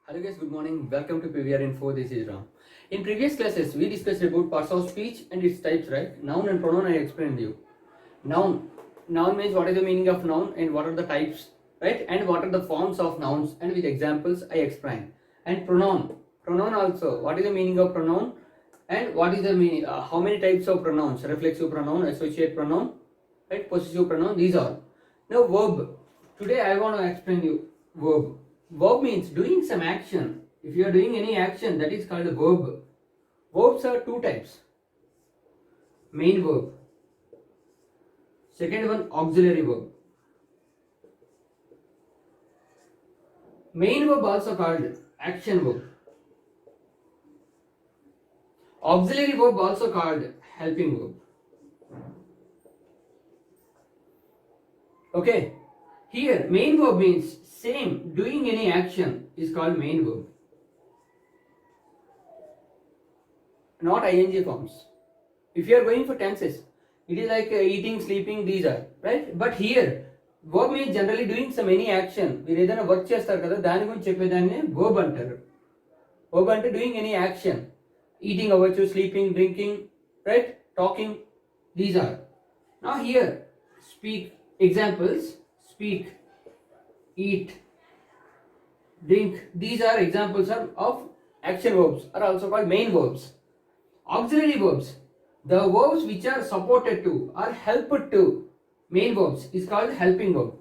Hello guys, good morning. Welcome to PVR Info. This is Ram. In previous classes, we discussed about parts of speech and its types, right? Noun and pronoun I explained you. Noun. Noun means what is the meaning of noun and what are the types, right? And what are the forms of nouns and with examples I explained. And pronoun. Pronoun also. What is the meaning of pronoun and what is the meaning? How many types of pronouns? Reflexive pronoun, associate pronoun, right? Possessive pronoun. These are. Now verb. Today I want to explain you verb. Verb means doing some action. If you are doing any action, that is called a verb. Verbs are two types. Main verb. Second one, auxiliary verb. Main verb also called action verb. Auxiliary verb also called helping verb. Okay. Here, main verb means same, doing any action is called main verb. Not ing forms. If you are going for tenses, it is like eating, sleeping, these are, right? But here, verb means generally doing some any action. మీరు ఏదైనా work చేస్తారు కదా దాని గురించి చెప్పేదాన్ని verb అంటారు. Verb అంటే doing any action. Eating అవ్వచ్చు, sleeping, drinking, right? Talking, these are. Now here, speak, examples, speak, eat, drink, these are examples of action verbs are also called main verbs. Auxiliary verbs, the verbs which are supported to or helped to main verbs is called helping verb.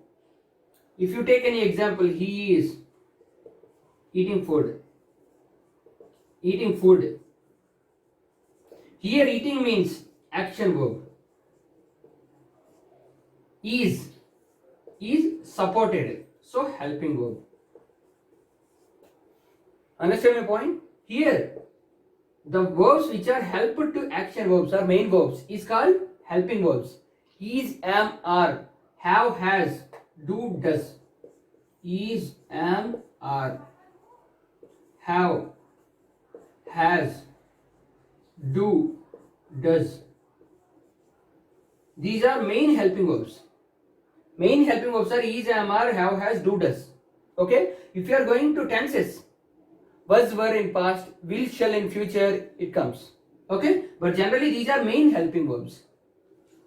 If you take any example, he is eating food. Eating food. Here eating means action verb. Is supported, so helping verb. Understand my point? Here, the verbs which are helped to action verbs or main verbs is called helping verbs. Is, am, are, have, has, do, does. Is, am, are, have, has, do, does. These are main helping verbs. Main helping verbs are is, am, are, have, has, do, does. Okay? If you are going to tenses, was, were in past, will, shall in future, it comes. Okay? But generally these are main helping verbs.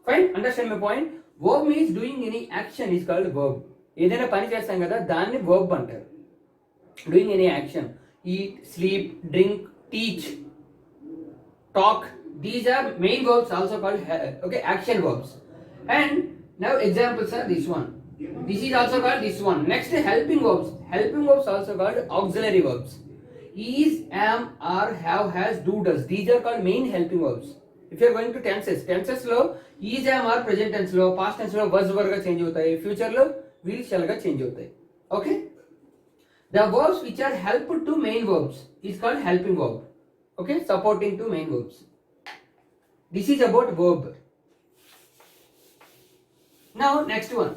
Fine? Understand my point? Verb means doing any action is called verb. ఏదైనా పని చేస్తాం కదా దాన్ని verb అంటారు. Doing any action. Eat, sleep, drink, teach, talk. These are main verbs also called okay, action verbs. And now examples are this one. This is also called this one. Next, helping verbs. Helping verbs also called auxiliary verbs. Is, am, are, have, has, do, does. These are called main helping verbs. If you are going to tenses, tenses lo is, am, are, present tense lo, past tense lo was, were ga change hota hai, future lo will, shall ga change hota hai. Okay? The verbs which are helped to main verbs is called helping verb. Okay? Supporting to main verbs. This is about verb. Now next one,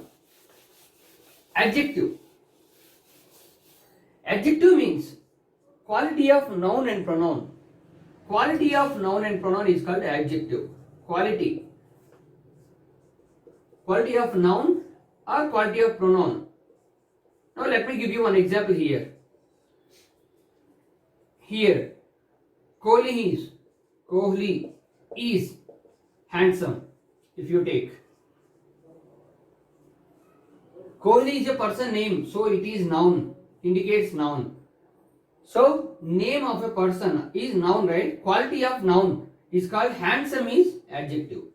adjective. Adjective means quality of noun and pronoun. Quality of noun and pronoun is called adjective. Quality of noun or quality of pronoun. Now let me give you one example here. Here, Kohli is handsome. If you take Kohli is a person name, so it is noun, indicates noun. So name of a person is noun, right? Quality of noun is called handsome is adjective.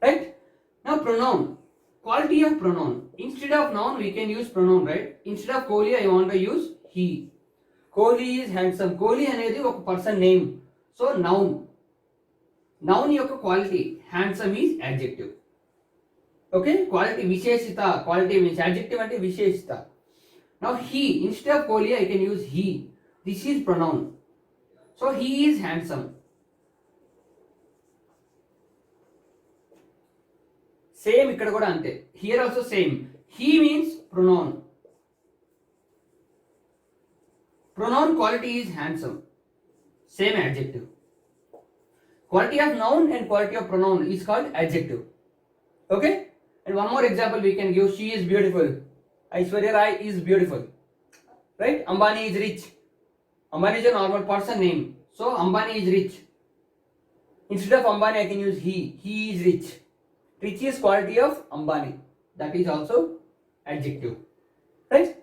Right? Now pronoun. Quality of pronoun. Instead of noun we can use pronoun, right? Instead of Kohli I want to use he. Kohli is handsome. Kohli అనేది ఒక person name. So noun. Noun యొక్క quality. Handsome is adjective. Okay? Quality విశేషిత. Quality means adjective అంటే విశేషిత. Now he, instead of Kohli I can use he. This is pronoun. So he is handsome. Same ఇక్కడ కూడా అంతే. Here also same. He means pronoun. Pronoun quality is handsome. Same adjective. Quality of noun and quality of pronoun is called adjective. Okay? And one more example we can give. She is beautiful. Aishwarya Rai is beautiful. right? Ambani is rich. Ambani is a normal person name. So Ambani is rich. Instead of Ambani, I can use he. He is rich. Rich is quality of Ambani. That is also adjective. Right?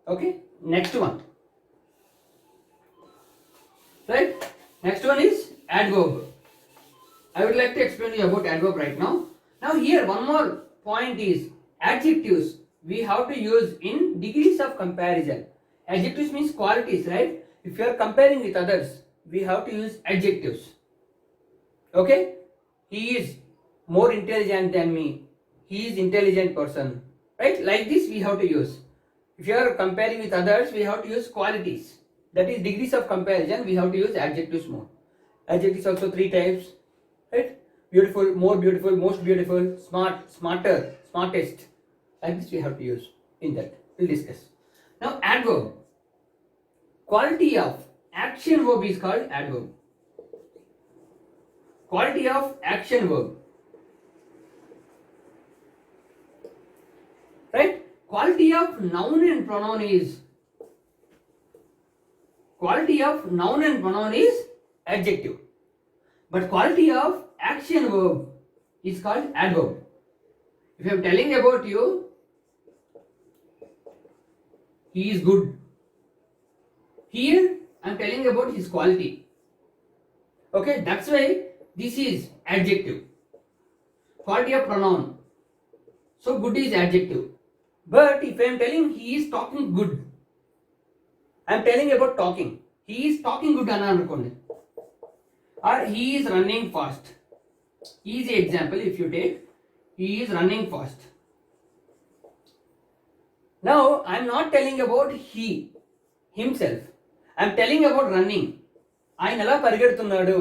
Okay. Next one. Right? Next one is adverb. I would like to explain you about adverb right now. Now here one more point is adjectives. We have to use in degrees of comparison. Adjectives means qualities, right? If you are comparing with others, we have to use adjectives. Okay? He is more intelligent than me. He is intelligent person. Right? Like this we have to use. If you are comparing with others, we have to use qualities. That is degrees of comparison, we have to use adjectives more. Adjectives also 3 types. Right? Beautiful, more beautiful, most beautiful, smart, smarter, smartest. Like this we have to use in that. We'll discuss. Now adverb. Quality of action verb is called adverb. Quality of action verb. Right? Quality of noun and pronoun is adjective. But quality of action verb is called adverb. If I am telling about you, he is good. Here I am telling about his quality. Okay, that's why this is adjective. Quality of pronoun. So good is adjective. But if I am telling he is talking good, I am telling about talking. He is talking good ananukondi. Or he is running fast. Easy example if you take. He is running fast. Now I am not telling about he himself. I am telling about running. ఆయన ఎలా పరిగెడుతున్నాడు.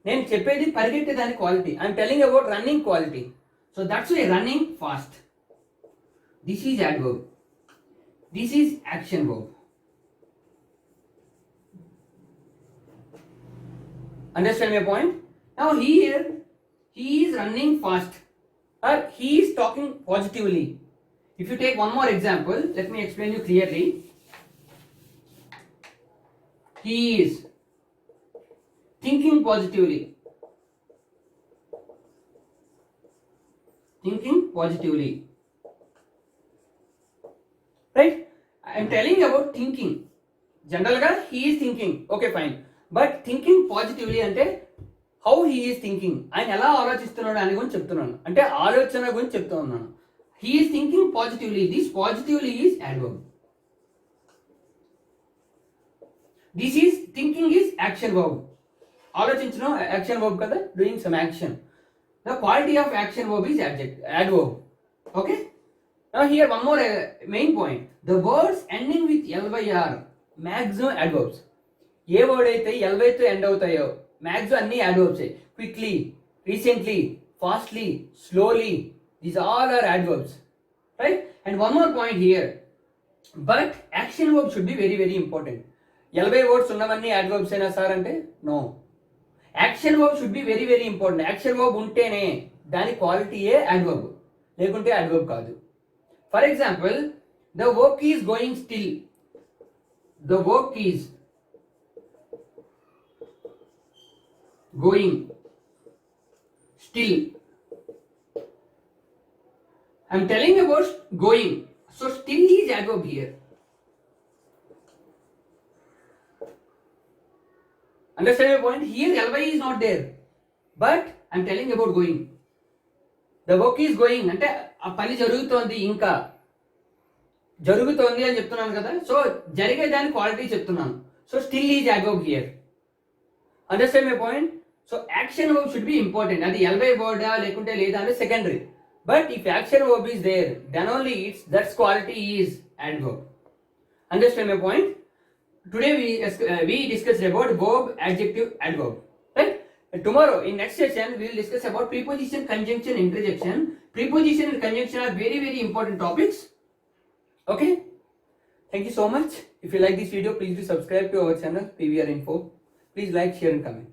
నేను చెప్పేది పరిగెట్టేదాని quality. I am telling about running quality. So that's why running fast. This is adverb. This is action verb. Understand my point? Now here he is running fast or he is talking positively. If you take one more example, let me explain you clearly. He is thinking positively. Thinking positively. Right? I am telling about thinking. Generally, he is thinking. Okay, fine. But thinking positively ante how he is thinking. ఆయన ఎలా ఆలోచిస్తున్నాడు అని గురించి చెప్తున్నాను. అంటే ఆలోచన గురించి చెప్తూ ఉన్నాను. He is thinking positively. This positively is adverb. This is thinking is action verb. ఆలోచించడం action verb కదా, doing some action. The quality of action verb is adverb. Okay? Now here one more main point. The words ending with LYR, maximum adverbs. A word అయితే LY తో end అవుతాయో maximum అన్ని adverbs. Quickly, recently, fastly, slowly. These all are adverbs. Right? And one more point here. But action verb should be very very important. LY words ఉన్నవన్నీ adverbs అయినా sir అంటే no. Action verb should be very very important. Action verb ఉంటేనే దాని క్వాలిటీయే adverb. లేకుంటే adverb కాదు. For example, the work is going still. The work is going still. I am telling about going. So still is adverb here. Understand my point? Here LY is not there. But I am telling about going. The work is going అంటే ఆ పని జరుగుతోంది ఇంకా జరుగుతోంది అని చెప్తున్నాను కదా. So జరిగేదాని quality చెప్తున్నాను. So still is adverb here. Understand my point? So action verb should be important. అది LY word లేకుంటే లేదా అంటే secondary. But if action verb is there, then only it's that quality is adverb. Understand my point? Today we discussed about verb, adjective, adverb. Right? And tomorrow in next session we will discuss about preposition, conjunction, interjection. Preposition and conjunction are very very important topics. Okay? Thank you so much. If you like this video, please do subscribe to our channel PVR Info. Please like, share and comment.